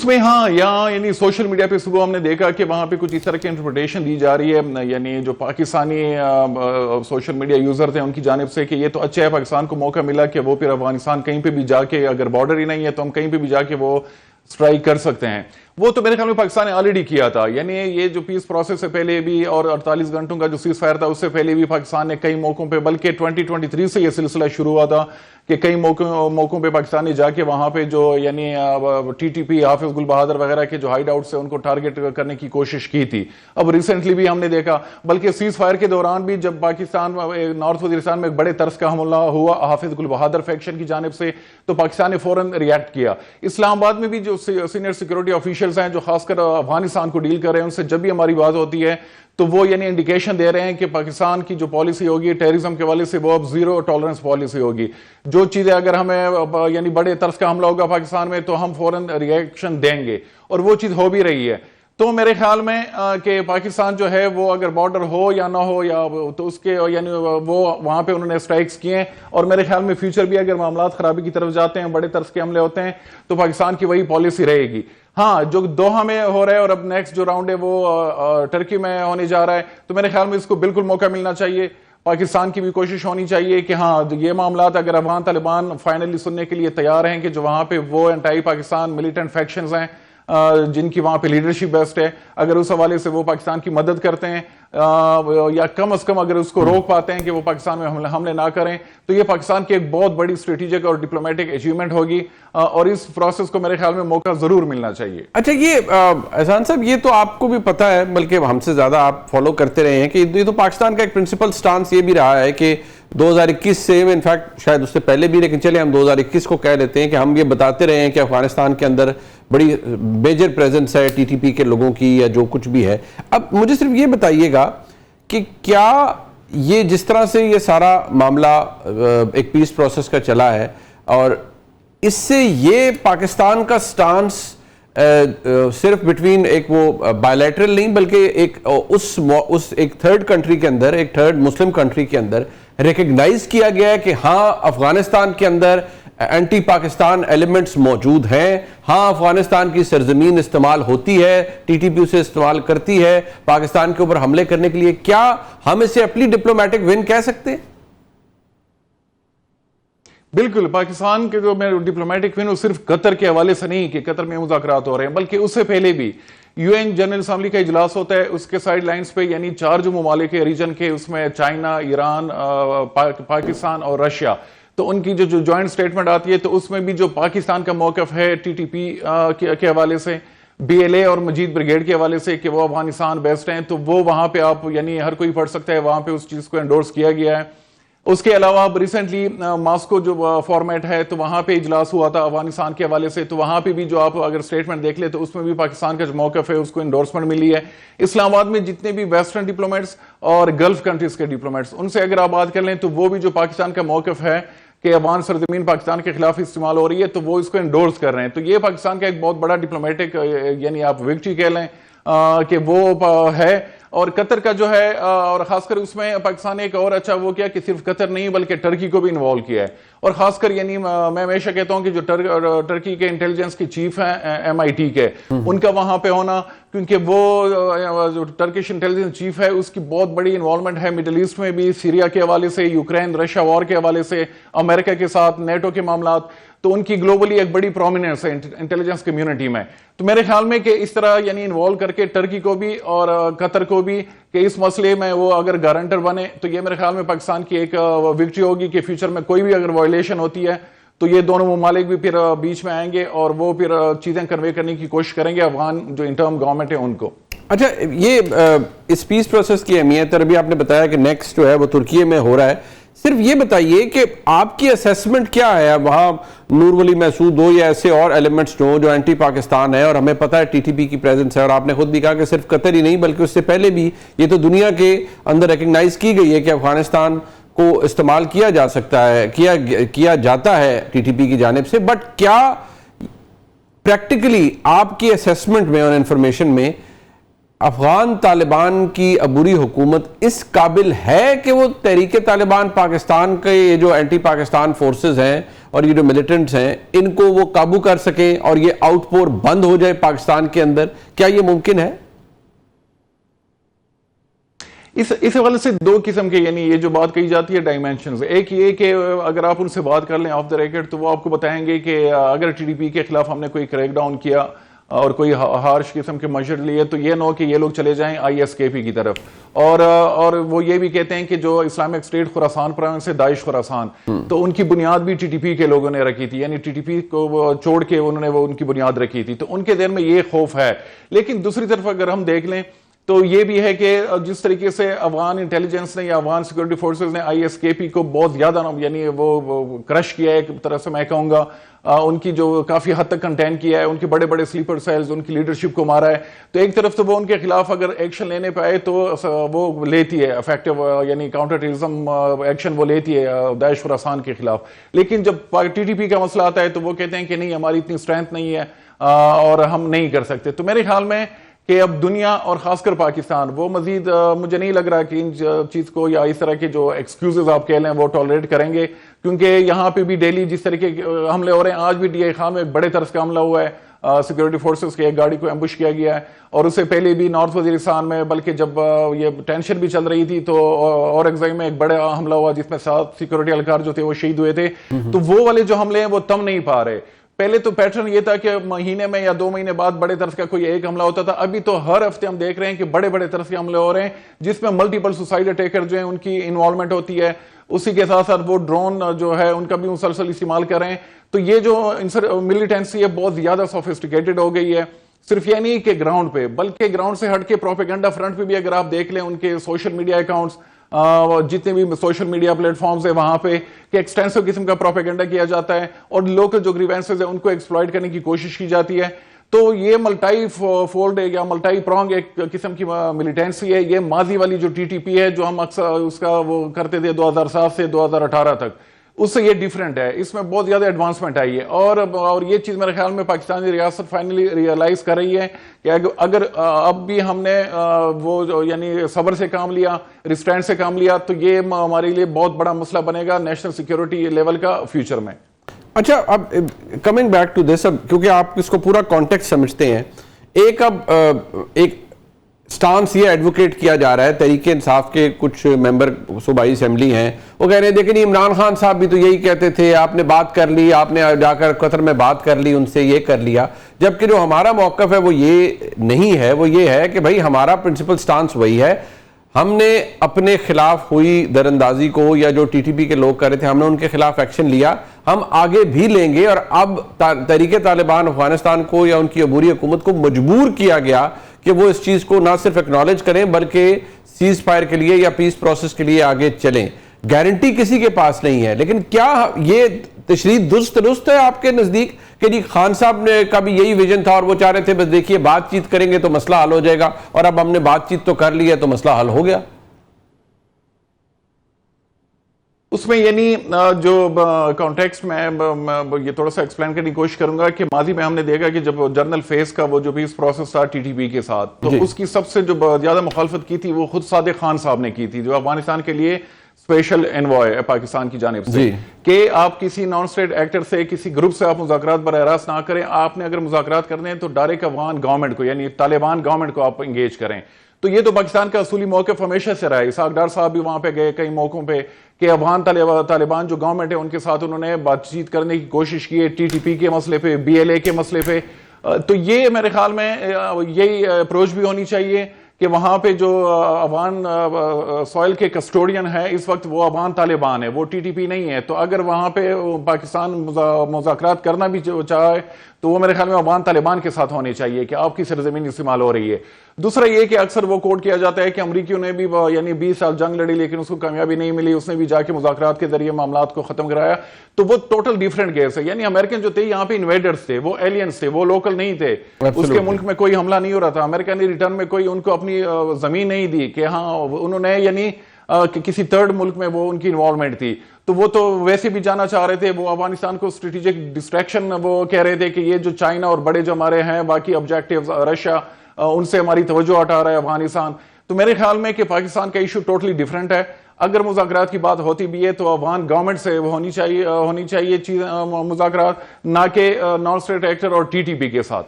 میں ہاں یہاں یعنی سوشل میڈیا پہ صبح ہم نے دیکھا کہ وہاں پہ کچھ اس طرح کی انٹرپریٹیشن دی جا رہی ہے، یعنی جو پاکستانی سوشل میڈیا یوزر تھے ان کی جانب سے کہ یہ تو اچھا ہے، پاکستان کو موقع ملا کہ وہ پھر افغانستان کہیں پہ بھی جا کے، اگر بارڈر ہی نہیں ہے تو ہم کہیں پہ بھی جا کے وہ سٹرائک کر سکتے ہیں. وہ تو میرے خیال میں پاکستان نے آلریڈی کیا تھا، یعنی یہ جو پیس پروسیس سے پہلے بھی اور 48 گھنٹوں کا جو سیز فائر تھا اس سے پہلے بھی پاکستان نے کئی موقعوں پہ، بلکہ 2023 سے یہ سلسلہ شروع ہوا تھا کہ کئی موقعوں پہ پاکستان نے جا کے وہاں پہ جو یعنی ٹی ٹی پی، حافظ گل بہادر وغیرہ کے جو ہائیڈ آؤٹ سے ان کو ٹارگٹ کرنے کی کوشش کی تھی. اب ریسنٹلی بھی ہم نے دیکھا، بلکہ سیز فائر کے دوران بھی جب پاکستان نارتھ وزیرستان میں ایک بڑے طرز کا حملہ ہوا حافظ گل بہادر فیکشن کی جانب سے، تو پاکستان نے فوراً ریئیکٹ کیا. اسلام آباد میں بھی جو سینئر سیکورٹی آفیشلز ہیں جو خاص کر افغانستان کو ڈیل کر رہے ہیں، ان سے جب بھی ہماری بات ہوتی ہے تو وہ یعنی انڈیکیشن دے رہے ہیں کہ پاکستان کی جو پالیسی ہوگی ٹیررزم کے والے سے وہ اب زیرو ٹالرنس پالیسی ہوگی. جو چیزیں اگر ہمیں یعنی بڑے طرز کا حملہ ہوگا پاکستان میں تو ہم فوراً ریئیکشن دیں گے، اور وہ چیز ہو بھی رہی ہے. تو میرے خیال میں کہ پاکستان جو ہے وہ اگر بارڈر ہو یا نہ ہو یا تو اس کے یعنی وہ وہاں پہ انہوں نے اسٹرائکس کیے ہیں، اور میرے خیال میں فیوچر بھی اگر معاملات خرابی کی طرف جاتے ہیں، بڑے طرز کے حملے ہوتے ہیں تو پاکستان کی وہی پالیسی رہے گی. ہاں جو دوحہ میں ہو رہا ہے اور اب نیکسٹ جو راؤنڈ ہے وہ ٹرکی میں ہونے جا رہا ہے، تو میرے خیال میں اس کو بالکل موقع ملنا چاہیے. پاکستان کی بھی کوشش ہونی چاہیے کہ ہاں یہ معاملات اگر افغان طالبان فائنلی سننے کے لیے تیار ہیں کہ جو وہاں پہ وہ انٹائی پاکستان ملیٹنٹ فیکشنز ہیں جن کی وہاں پہ لیڈرشپ بیسٹ ہے، اگر اس حوالے سے وہ پاکستان کی مدد کرتے ہیں یا کم از کم اگر اس کو روک پاتے ہیں کہ وہ پاکستان میں حملے نہ کریں، تو یہ پاکستان کی ایک بہت بڑی اسٹریٹجک اور ڈپلومیٹک اچیومنٹ ہوگی، اور اس پروسیس کو میرے خیال میں موقع ضرور ملنا چاہیے. اچھا، یہ احسان صاحب یہ تو آپ کو بھی پتا ہے، بلکہ ہم سے زیادہ آپ فالو کرتے رہے ہیں، کہ یہ تو پاکستان کا ایک پرنسپل سٹانس یہ بھی رہا ہے کہ 2021 سے انفیکٹ شاید اس سے پہلے بھی، لیکن چلے ہم 2021 کو کہہ لیتے ہیں کہ ہم یہ بتاتے رہے ہیں کہ افغانستان کے اندر بڑی میجر پریزنس ہے ٹی ٹی پی کے لوگوں کی یا جو کچھ بھی ہے. اب مجھے صرف یہ بتائیے گا کہ کیا یہ جس طرح سے یہ سارا معاملہ ایک پیس پروسیس کا چلا ہے، اور اس سے یہ پاکستان کا سٹانس صرف بٹوین ایک وہ بائیلیٹرل نہیں بلکہ ایک اس ایک تھرڈ کنٹری کے اندر، ایک تھرڈ مسلم کنٹری کے اندر ریکگنائز کیا گیا ہے کہ ہاں افغانستان کے اندر اینٹی پاکستان ایلیمنٹس موجود ہیں، ہاں افغانستان کی سرزمین استعمال ہوتی ہے، ٹی ٹی پی اسے استعمال کرتی ہے پاکستان کے اوپر حملے کرنے کے لیے. کیا ہم اسے اپنی ڈپلومیٹک ون کہہ سکتے ہیں؟ بالکل. پاکستان کے جو ڈپلومیٹک ون وہ صرف قطر کے حوالے سے نہیں کہ قطر میں مذاکرات ہو رہے ہیں، بلکہ اس سے پہلے بھی یو این جنرل اسمبلی کا اجلاس ہوتا ہے، اس کے سائیڈ لائنز پہ یعنی 4 جو ممالک ہے ریجن کے، اس میں چائنا، ایران، پاکستان اور رشیا، تو ان کی جو جوائنٹ سٹیٹمنٹ آتی ہے تو اس میں بھی جو پاکستان کا موقف ہے ٹی ٹی پی کے حوالے سے، بی ایل اے اور مجید بریگیڈ کے حوالے سے کہ وہ افغانستان بیسٹ ہیں، تو وہ وہاں پہ آپ یعنی ہر کوئی پڑھ سکتا ہے، وہاں پہ اس چیز کو انڈورس کیا گیا ہے. اس کے علاوہ اب ریسنٹلی ماسکو جو فارمیٹ ہے تو وہاں پہ اجلاس ہوا تھا افغانستان کے حوالے سے، تو وہاں پہ بھی جو آپ اگر اسٹیٹمنٹ دیکھ لیں تو اس میں بھی پاکستان کا جو موقف ہے اس کو انڈورسمنٹ ملی ہے. اسلام آباد میں جتنے بھی ویسٹرن ڈپلومیٹس اور گلف کنٹریز کے ڈپلومیٹس، ان سے اگر آپ بات کر لیں تو وہ بھی جو پاکستان کا موقف ہے کہ افغان سرزمین پاکستان کے خلاف استعمال ہو رہی ہے تو وہ اس کو انڈورس کر رہے ہیں. تو یہ پاکستان کا ایک بہت بڑا ڈپلومیٹک یعنی آپ وکٹری کہہ لیں کہ وہ ہے. اور قطر کا جو ہے اور خاص کر اس میں پاکستان نے ایک اور اچھا وہ کیا کہ صرف قطر نہیں بلکہ ٹرکی کو بھی انوالو کیا ہے. اور خاص کر یعنی میں ہمیشہ کہتا ہوں کہ جو ٹرکی کے انٹیلیجنس کی چیف ہیں MIT کے، ان کا وہاں پہ ہونا، کیونکہ وہ جو ٹرکش انٹیلیجنس چیف ہے اس کی بہت بڑی انوالومنٹ ہے مڈل ایسٹ میں بھی، سیریا کے حوالے سے، یوکرین رشیا وار کے حوالے سے، امریکہ کے ساتھ، نیٹو کے معاملات، تو ان کی گلوبلی ایک بڑی پرومیننس ہے انٹیلیجنس کمیونٹی میں. تو میرے خیال میں کہ اس طرح یعنی انوالو کر کے ٹرکی کو بھی اور قطر کو بھی کہ اس مسئلے میں وہ اگر گارنٹر بنے تو یہ میرے خیال میں پاکستان کی ایک وکٹری ہوگی کہ فیوچر میں کوئی بھی اگر وائلیشن ہوتی ہے تو یہ دونوں ممالک بھی پھر بیچ میں آئیں گے اور وہ پھر چیزیں کنوے کرنے کی کوشش کریں گے افغان جو انٹرم گورنمنٹ ہے ان کو. اچھا، یہ اس پیس پروسیس کی اہمیت، اور ابھی آپ نے بتایا کہ نیکسٹ جو ہے وہ ترکی میں ہو رہا ہے. صرف یہ بتائیے کہ آپ کی اسیسمنٹ کیا ہے؟ وہاں نور ولی محسود ہو یا ایسے اور ایلیمنٹس جو اینٹی پاکستان ہے، اور ہمیں پتہ ہے ٹی ٹی پی کی پریزنس ہے، اور آپ نے خود بھی کہا کہ صرف قطر ہی نہیں بلکہ اس سے پہلے بھی یہ تو دنیا کے اندر ریکگنائز کی گئی ہے کہ افغانستان کو استعمال کیا جا سکتا ہے، کیا جاتا ہے ٹی ٹی پی کی جانب سے. بٹ کیا پریکٹیکلی آپ کی اسیسمنٹ میں اور انفارمیشن میں افغان طالبان کی عبوری حکومت اس قابل ہے کہ وہ تحریک طالبان پاکستان کے یہ جو اینٹی پاکستان فورسز ہیں اور یہ جو ملیٹنٹس ہیں ان کو وہ قابو کر سکیں اور یہ آؤٹ پور بند ہو جائے پاکستان کے اندر؟ کیا یہ ممکن ہے؟ اس حوالے سے دو قسم کے یعنی یہ جو بات کہی جاتی ہے ڈائمینشنز، ایک یہ کہ اگر آپ ان سے بات کر لیں آف دا ریکارڈ تو وہ آپ کو بتائیں گے کہ اگر ٹی ڈی پی کے خلاف ہم نے کوئی کریک ڈاؤن کیا اور کوئی ہارش قسم کے میجر لیے تو یہ نہ ہو کہ یہ لوگ چلے جائیں آئی ایس کے پی کی طرف، اور وہ یہ بھی کہتے ہیں کہ جو اسلامک اسٹیٹ خراسان پروونس ہے داعش خراسان، تو ان کی بنیاد بھی ٹی ٹی پی کے لوگوں نے رکھی تھی، یعنی ٹی ٹی پی کو چھوڑ کے انہوں نے وہ ان کی بنیاد رکھی تھی، تو ان کے دل میں یہ خوف ہے۔ لیکن دوسری طرف اگر ہم دیکھ لیں تو یہ بھی ہے کہ جس طریقے سے افغان انٹیلیجنس نے یا افغان سیکورٹی فورسز نے آئی ایس کے پی کو بہت زیادہ یعنی وہ کرش کیا ہے، ایک طرح سے میں کہوں گا ان کی جو کافی حد تک کنٹین کیا ہے، ان کے بڑے بڑے سلیپر سیلز، ان کی لیڈرشپ کو مارا ہے، تو ایک طرف تو وہ ان کے خلاف اگر ایکشن لینے پہ آئے تو وہ لیتی ہے افیکٹو یعنی کاؤنٹر ٹیررزم ایکشن وہ لیتی ہے داعش خراسان کے خلاف، لیکن جب ٹی ٹی پی کا مسئلہ آتا ہے تو وہ کہتے ہیں کہ نہیں ہماری اتنی اسٹرینتھ نہیں ہے اور ہم نہیں کر سکتے۔ تو میرے خیال میں کہ اب دنیا اور خاص کر پاکستان وہ مزید مجھے نہیں لگ رہا کہ ان چیز کو یا اس طرح کے جو ایکسکیوزز آپ کہہ لیں وہ ٹالریٹ کریں گے، کیونکہ یہاں پہ بھی ڈیلی جس طریقے کے حملے ہو رہے ہیں، آج بھی ڈی اے خان میں ایک بڑے طرز کا حملہ ہوا ہے، سیکورٹی فورسز کی ایک گاڑی کو ایمبوش کیا گیا ہے، اور اس سے پہلے بھی نارتھ وزیرستان میں بلکہ جب یہ ٹینشن بھی چل رہی تھی تو اور ایگزائی میں ایک بڑا حملہ ہوا جس میں 7 سیکورٹی اہلکار جو تھے وہ شہید ہوئے تھے، تو وہ والے جو حملے ہیں وہ تم نہیں پا رہے۔ پہلے تو پیٹرن یہ تھا کہ مہینے میں یا 2 مہینے بعد بڑے طرز کا کوئی ایک حملہ ہوتا تھا، ابھی تو ہر ہفتے ہم دیکھ رہے ہیں کہ بڑے بڑے طرز کے حملے ہو رہے ہیں جس میں ملٹیپل سوسائڈ اٹیکر جو ہیں ان کی انوالومنٹ ہوتی ہے، اسی کے ساتھ ساتھ وہ ڈرون جو ہے ان کا بھی مسلسل استعمال کر رہے ہیں۔ تو یہ جو ملیٹنسی ہے بہت زیادہ سوفسٹیکیٹڈ ہو گئی ہے، صرف یہ نہیں کہ گراؤنڈ پہ بلکہ گراؤنڈ سے ہٹ کے پروپیگنڈا فرنٹ پہ بھی اگر آپ دیکھ لیں ان کے سوشل میڈیا اکاؤنٹس، جتنے بھی سوشل میڈیا پلیٹ فارمز ہیں وہاں پہ کہ ایکسٹینسو قسم کا پروپیگنڈا کیا جاتا ہے اور لوکل جو گریوینسز ہیں ان کو ایکسپلائٹ کرنے کی کوشش کی جاتی ہے۔ تو یہ ملٹائی فولڈ یا ملٹائی پرونگ ایک قسم کی ملیٹنسی ہے، یہ ماضی والی جو ٹی ٹی پی ہے جو ہم اکثر اس کا وہ کرتے تھے 2007 سے 2018 تک، اس سے یہ ڈیفرنٹ ہے، اس میں بہت زیادہ ایڈوانسمنٹ آئی ہے، اور یہ چیز میرے خیال میں پاکستانی ریاست فائنلی ریئلائز کر رہی ہے کہ اگر اب بھی ہم نے وہ یعنی صبر سے کام لیا، ریسٹرینٹ سے کام لیا، تو یہ ہمارے لیے بہت بڑا مسئلہ بنے گا نیشنل سیکیورٹی لیول کا فیوچر میں۔ اچھا، اب کمنگ بیک ٹو دس، اب کیونکہ آپ اس کو پورا کانٹیکسٹ سمجھتے ہیں، ایک سٹانس یہ ایڈوکیٹ کیا جا رہا ہے، تحریک انصاف کے کچھ ممبر صوبائی اسمبلی ہیں، وہ کہہ رہے ہیں دیکھیں عمران خان صاحب بھی تو یہی کہتے تھے، آپ نے بات کر لی، آپ نے جا کر قطر میں بات کر لی، ان سے یہ کر لیا، جبکہ جو ہمارا موقف ہے وہ یہ نہیں ہے، وہ یہ ہے کہ بھائی ہمارا پرنسپل سٹانس وہی ہے، ہم نے اپنے خلاف ہوئی دراندازی کو یا جو ٹی ٹی پی کے لوگ کر رہے تھے ہم نے ان کے خلاف ایکشن لیا، ہم آگے بھی لیں گے، اور اب تحریک طالبان افغانستان کو یا ان کی عبوری حکومت کو مجبور کیا گیا کہ وہ اس چیز کو نہ صرف اکنالج کریں بلکہ سیز فائر کے لیے یا پیس پروسیس کے لیے آگے چلیں۔ گارنٹی کسی کے پاس نہیں ہے، لیکن کیا یہ تشریح درست ہے آپ کے نزدیک کہ جی خان صاحب نے کا بھی یہی ویژن تھا اور وہ چاہ رہے تھے بس دیکھیے بات چیت کریں گے تو مسئلہ حل ہو جائے گا، اور اب ہم نے بات چیت تو کر لی ہے تو مسئلہ حل ہو گیا؟ اس میں یعنی جو کانٹیکسٹ میں یہ تھوڑا سا ایکسپلین کرنے کی کوشش کروں گا کہ ماضی میں ہم نے دیکھا کہ جب جنرل فیس کا وہ جو پیس پروسیس تھا ٹی ٹی پی کے ساتھ، تو اس کی سب سے جو زیادہ مخالفت کی تھی وہ خود صادق خان صاحب نے کی تھی، جو افغانستان کے لیے اسپیشل انوائے ہے پاکستان کی جانب سے، کہ آپ کسی نان اسٹیٹ ایکٹر سے کسی گروپ سے آپ مذاکرات براہ راست نہ کریں، آپ نے اگر مذاکرات کرنے ہیں تو ڈائریکٹ افغان گورنمنٹ کو یعنی طالبان گورنمنٹ کو آپ انگیج کریں۔ تو یہ تو پاکستان کا اصولی موقف ہمیشہ سے رہا ہے، اسحاق ڈار صاحب بھی وہاں پہ گئے کئی موقعوں پہ کہ افغان طالبان جو گورنمنٹ ہے ان کے ساتھ انہوں نے بات چیت کرنے کی کوشش کی ہے ٹی ٹی پی کے مسئلے پہ، بی ایل اے کے مسئلے پہ۔ تو یہ میرے خیال میں یہی اپروچ بھی ہونی چاہیے کہ وہاں پہ جو افغان سوائل کے کسٹوڈین ہے اس وقت وہ افغان طالبان ہے، وہ ٹی ٹی پی نہیں ہے، تو اگر وہاں پہ پاکستان مذاکرات کرنا بھی چاہے تو وہ میرے خیال میں افغان طالبان کے ساتھ ہونے چاہیے کہ آپ کی سرزمین استعمال ہو رہی ہے۔ دوسرا یہ کہ اکثر وہ کوٹ کیا جاتا ہے کہ امریکیوں نے بھی یعنی 20 سال جنگ لڑی لیکن اس کو کامیابی نہیں ملی، اس نے بھی جا کے مذاکرات کے ذریعے معاملات کو ختم کرایا، تو وہ ٹوٹل ڈیفرنٹ کیس ہے۔ یعنی امریکن جو تھے یہاں پہ انویڈرز تھے، وہ ایلینز تھے، وہ لوکل نہیں تھے، اس کے ملک میں کوئی حملہ نہیں ہو رہا تھا، امریکہ نے ریٹرن میں کوئی ان کو اپنی زمین نہیں دی کہ ہاں انہوں نے یعنی کسی تھرڈ ملک میں وہ ان کی انوالومنٹ تھی، تو وہ تو ویسے بھی جانا چاہ رہے تھے، وہ افغانستان کو اسٹریٹجک ڈسٹریکشن وہ کہہ رہے تھے کہ یہ جو چائنا اور بڑے جو ہمارے ہیں باقی آبجیکٹیوز رشیا ان سے ہماری توجہ ہٹا رہا ہے افغانستان۔ تو میرے خیال میں کہ پاکستان کا ایشو ٹوٹلی ڈیفرنٹ ہے، اگر مذاکرات کی بات ہوتی بھی ہے تو افغان گورنمنٹ سے ہونی چاہیے چیز مذاکرات، نہ کہ نان اسٹیٹ ایکٹر اور ٹی ٹی پی کے ساتھ.